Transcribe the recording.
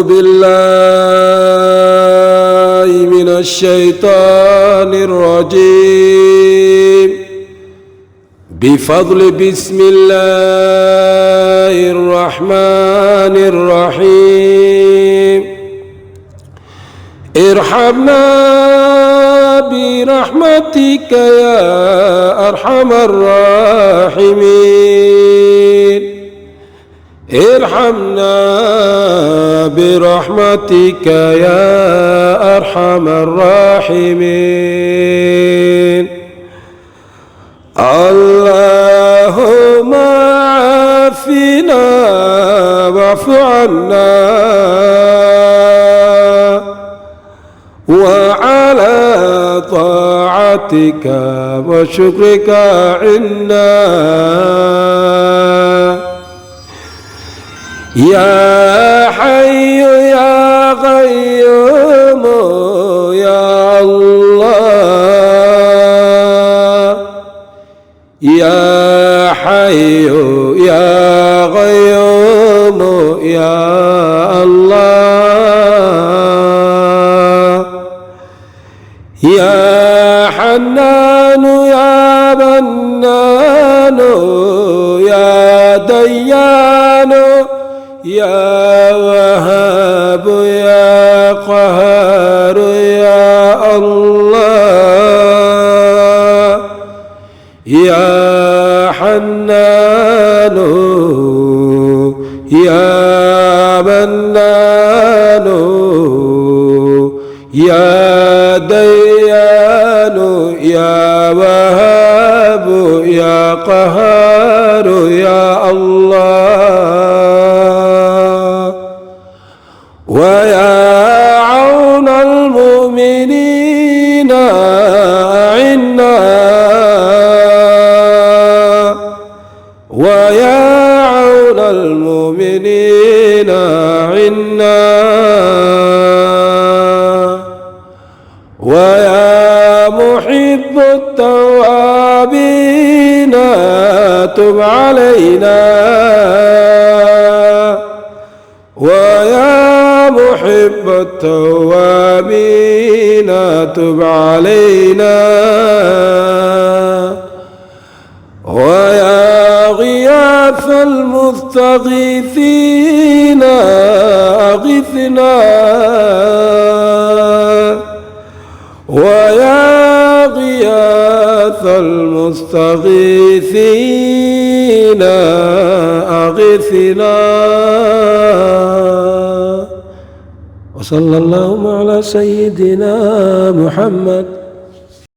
بالله من الشيطان الرجيم. بفضل بسم الله الرحمن الرحيم. ارحمنا برحمتك يا أرحم الراحمين. ارحمنا برحمتك يا أرحم الراحمين. اللهم عافنا واعف عنا وعلى طاعتك وشكرك عنا يا حي يا قيوم يا الله. يا حي يا قيوم يا الله. يا حنان يا منان يا ديان يا وهاب يا قهار يا الله. يا حنان يا منان يا ديان يا وهاب يا قهار يا الله. ويا عون المؤمنين أعنا. ويا عون المؤمنين أعنا. ويا محب التوابين تب علينا. ويا محب التوابين تب علينا. ويا غياث المستغيثين أغثنا. ويا غياث المستغيثين أغثنا. وصلى اللهم على سيدنا محمد